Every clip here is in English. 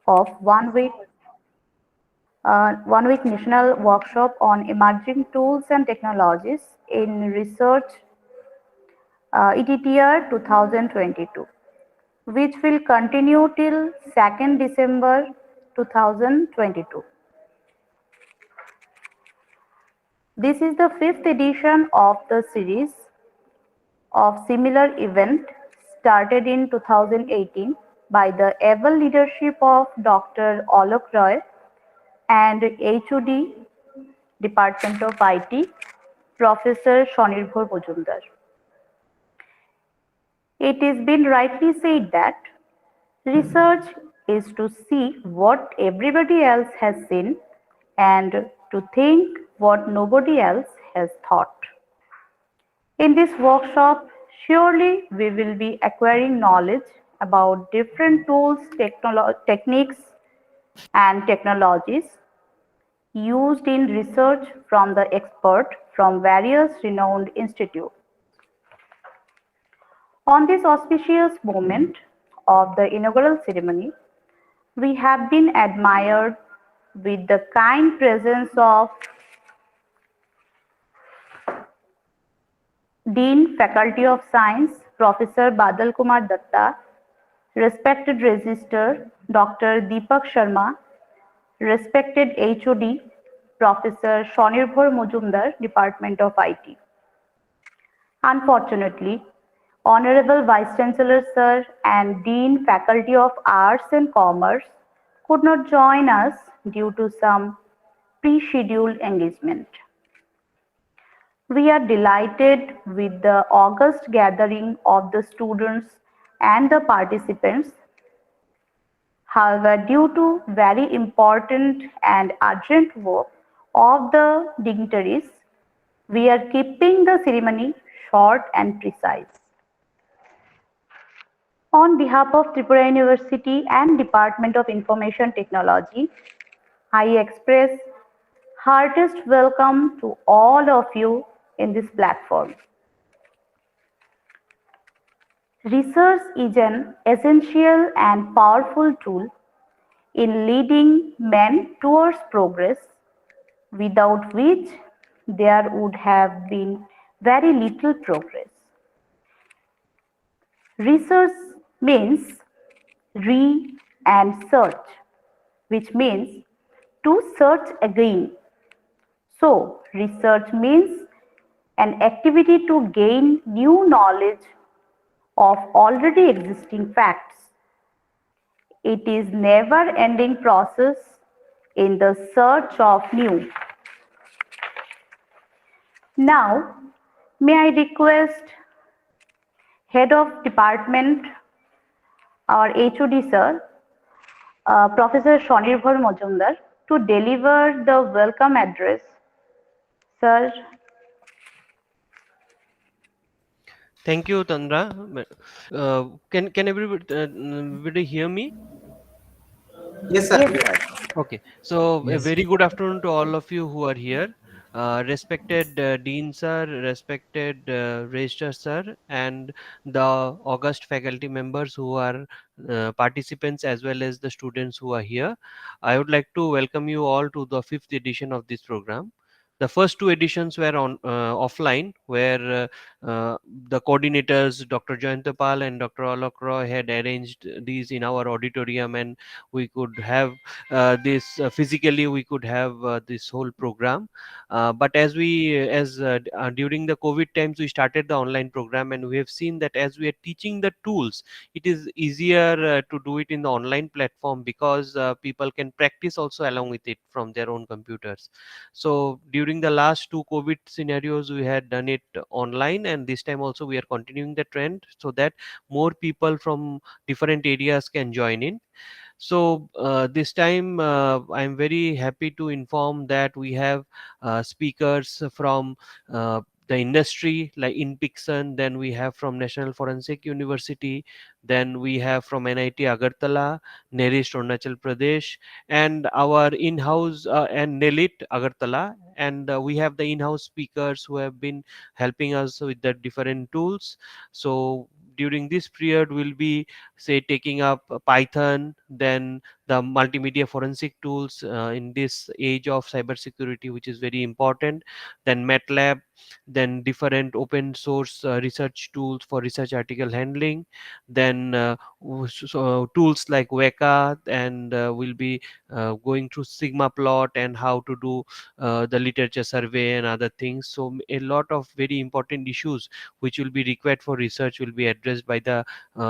of 1 week national workshop on emerging tools and technologies in research ETTR 2022, which will continue till 2nd December 2022. This is the fifth edition of the series of similar event started in 2018 by the able leadership of Dr. Alok Roy and HOD Department of IT, Professor Shonirbhor Majumdar. It has been rightly said that research is to see what everybody else has seen and to think what nobody else has thought. In this workshop, surely we will be acquiring knowledge about different tools, techniques, and technologies used in research from the expert from various renowned institutes. On this auspicious moment of the inaugural ceremony, we have been admired with the kind presence of Dean, Faculty of Science, Professor Badal Kumar Datta, respected Registrar Dr. Deepak Sharma, respected HOD Professor Shonirbhor Majumdar, Department of IT. Unfortunately, Honorable Vice Chancellor Sir and Dean, Faculty of Arts and Commerce could not join us due to some pre-scheduled engagement. We are delighted with the august gathering of the students and the participants. However, due to very important and urgent work of the dignitaries, we are keeping the ceremony short and precise. On behalf of Tripura University and Department of Information Technology, I express heartiest welcome to all of you in this platform. Research is an essential and powerful tool in leading men towards progress, without which there would have been very little progress. Research means re and search, which means to search again. So, research means an activity to gain new knowledge of already existing facts. It is never-ending process in the search of new. Now, may I request Head of Department, our HOD Sir, Professor Shonirbhor Majumdar, to deliver the welcome address. Sir. Thank you, Tandra. Can everybody hear me? Yes, sir. Yes, sir. Okay, so a Yes. very good afternoon to all of you who are here. Respected Dean Sir, respected Registrar Sir, and the August faculty members who are participants as well as the students who are here. I would like to welcome you all to the fifth edition of this program. The first two editions were on offline, where the coordinators, Dr. Jayantapal and Dr. Alok Roy, had arranged these in our auditorium, and we could have this physically we could have this whole program, but during the COVID times we started the online program, and we have seen that as we are teaching the tools, it is easier to do it in the online platform, because people can practice also along with it from their own computers. So during the last two COVID scenarios we had done it online, and this time also we are continuing the trend so that more people from different areas can join in. So this time I'm very happy to inform that we have speakers from the industry like in Pixon, then we have from National Forensic University, then we have from NIT Agartala, Nerisht Arunachal Pradesh, and our in-house and Nelit Agartala, and we have the in-house speakers who have been helping us with the different tools. So during this period we'll be say taking up Python, then the multimedia forensic tools in this age of cybersecurity, which is very important, then MATLAB, then different open source research tools for research article handling, then tools like Weka, and we'll be going through Sigma plot and how to do the literature survey and other things. So a lot of very important issues which will be required for research will be addressed by the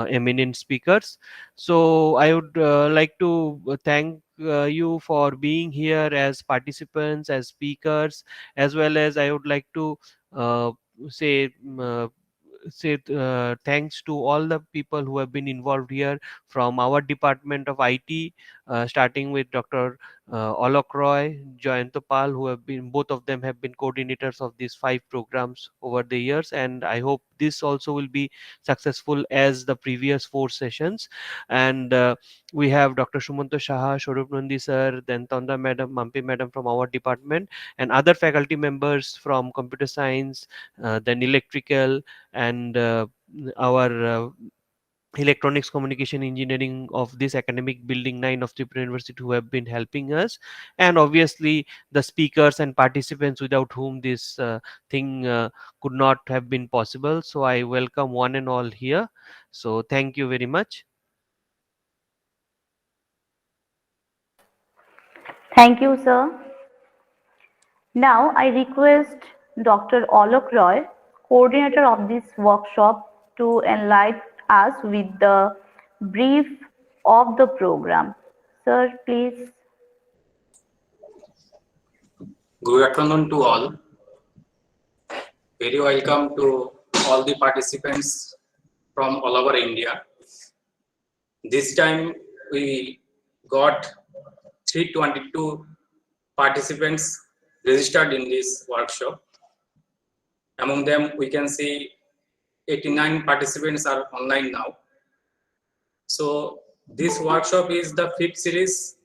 eminent speakers. So I would like to thank you for being here as participants, as speakers, as well as I would like to uh, say thanks to all the people who have been involved here from our department of IT, starting with Dr. Alok Roy, Jayantopal, who have been, both of them have been coordinators of these 5 programs over the years, and I hope this also will be successful as the previous 4 sessions. And we have Dr. Sumanto Shaha, Shorup Nandi sir, then Tanda madam, Mampi madam from our department, and other faculty members from computer science, then electrical, and our electronics communication engineering of this academic building 9 of Tripura University, who have been helping us, and obviously the speakers and participants without whom this thing could not have been possible. So I welcome one and all here. So thank you very much. Thank you, sir. Now I request Dr. Alok Roy, coordinator of this workshop, to enlighten us with the brief of the program. Sir, please. Good afternoon to all. Very welcome to all the participants from all over India. This time we got 322 participants registered in this workshop. Among them, we can see 89 participants are online now. So this workshop is the 5th series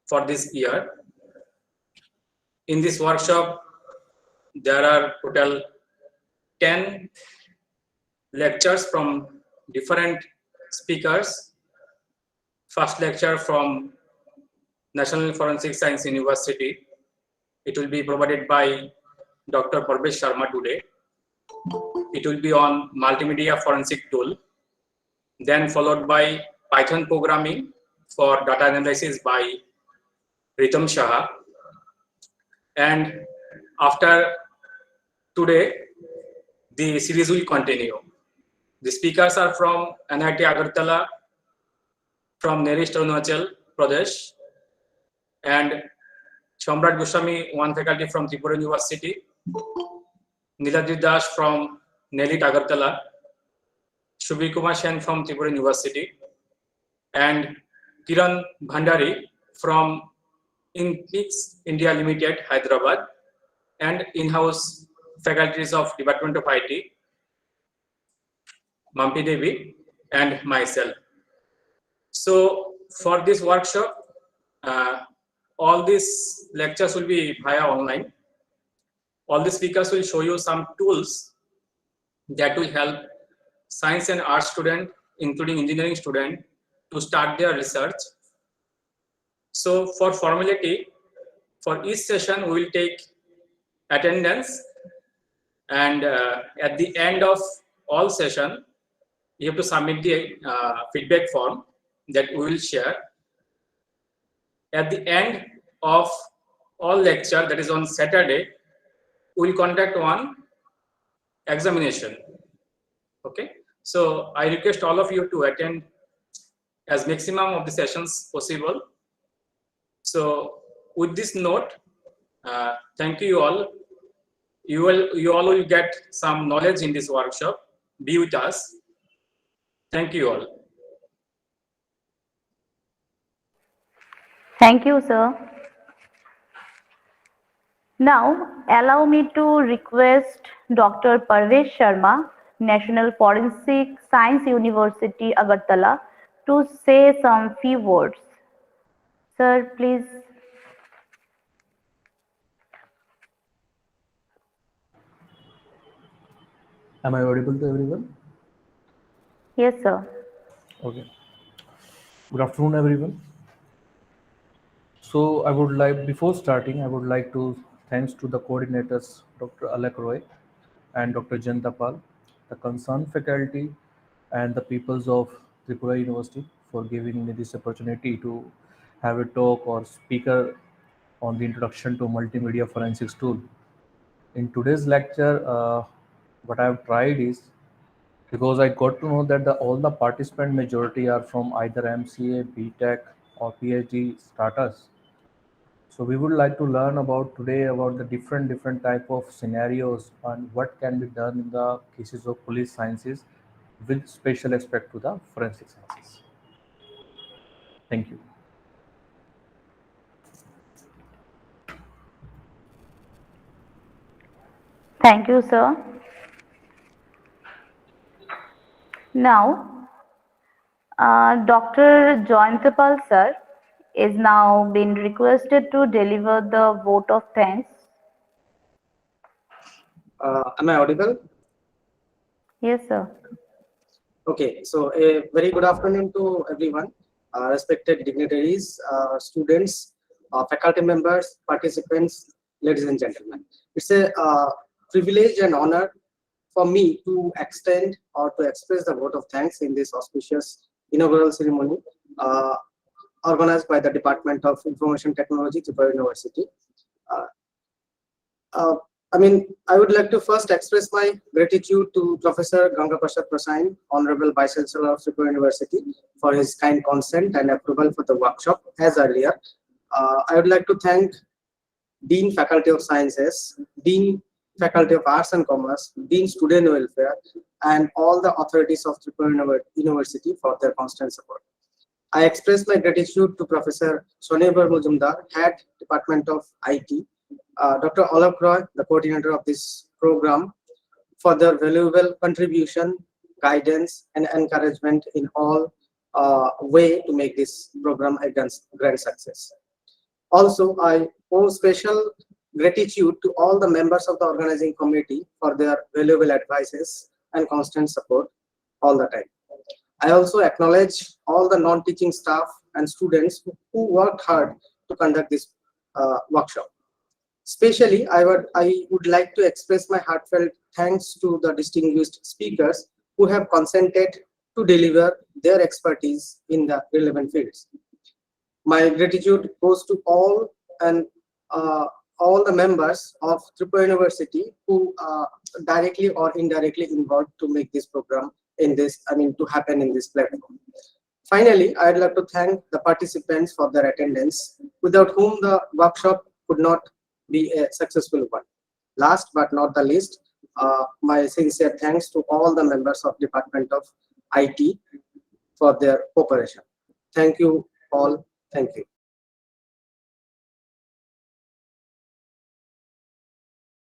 for this year. In this workshop, there are total 10 lectures from different speakers. First lecture from National Forensic Science University. It will be provided by Dr. Parvesh Sharma today. It will be on multimedia forensic tool. Then followed by Python programming for data analysis by Ritam Shah. And after today, the series will continue. The speakers are from NIT Agartala, from Nearest Arunachal Pradesh, and Shamrat Goswami, one faculty from Tripura University, Niladri Das from Nelit Agartala, Shubhi Kumar Sen from Tripura University, and Kiran Bhandari from Inpix India Limited, Hyderabad, and in-house faculties of Department of IT, Mampi Devi, and myself. So for this workshop, uh, all these lectures will be via online. All the speakers will show you some tools that will help science and art student, including engineering student, to start their research. So for formality, for each session, we will take attendance, and at the end of all session, you have to submit the feedback form that we will share. At the end of all lecture, that is on Saturday, we will conduct one examination. Okay, so I request all of you to attend as maximum of the sessions possible. So with this note, thank you all. You all will get some knowledge in this workshop. Be with us. Thank you all. Thank you, sir. Now, allow me to request Dr. Parvesh Sharma, National Forensic Science University, Agartala, to say some few words. Sir, please. Am I audible to everyone? Yes, sir. Okay. Good afternoon, everyone. Before starting, I would like to thanks to the coordinators, Dr. Alek Roy and Dr. Jantapal, the concerned faculty, and the peoples of Tripura University for giving me this opportunity to have a talk or speaker on the introduction to multimedia forensics tool. In today's lecture, what I have tried is because I got to know that all the participant majority are from either MCA, BTech, or PhD starters. So we would like to learn about today about the different type of scenarios and what can be done in the cases of police sciences with special aspect to the forensic sciences. Thank you. Thank you, sir. Now, Dr. Joyantapal sir is now been requested to deliver the vote of thanks. Am I audible? Yes, sir. Okay, so a very good afternoon to everyone, respected dignitaries, students, faculty members, participants, ladies and gentlemen. It's a privilege and honor for me to extend or to express the vote of thanks in this auspicious inaugural ceremony uh, organized by the Department of Information Technology, Tripura University. Uh, Uh, I would like to first express my gratitude to Professor Ganga Prasad Prasain, Honorable Vice Chancellor of Tripura University, for his kind consent and approval for the workshop as earlier. I would like to thank Dean Faculty of Sciences, Dean Faculty of Arts and Commerce, Dean Student Welfare, and all the authorities of Tripura University for their constant support. I express my gratitude to Professor Sonebar Mujumdar, Head Department of IT, Dr. Olaf Roy, the coordinator of this program, for their valuable contribution, guidance, and encouragement in all way to make this program a grand success. Also, I owe special gratitude to all the members of the organizing committee for their valuable advices and constant support all the time. I also acknowledge all the non-teaching staff and students who worked hard to conduct this workshop. Especially, I would like to express my heartfelt thanks to the distinguished speakers who have consented to deliver their expertise in the relevant fields. My gratitude goes to and uh, all the members of Tripura University who directly or indirectly involved to make this program to happen in this platform. Finally, I'd like to thank the participants for their attendance, without whom the workshop could not be a successful one. Last but not the least, my sincere thanks to all the members of Department of IT for their cooperation. Thank you all. Thank you.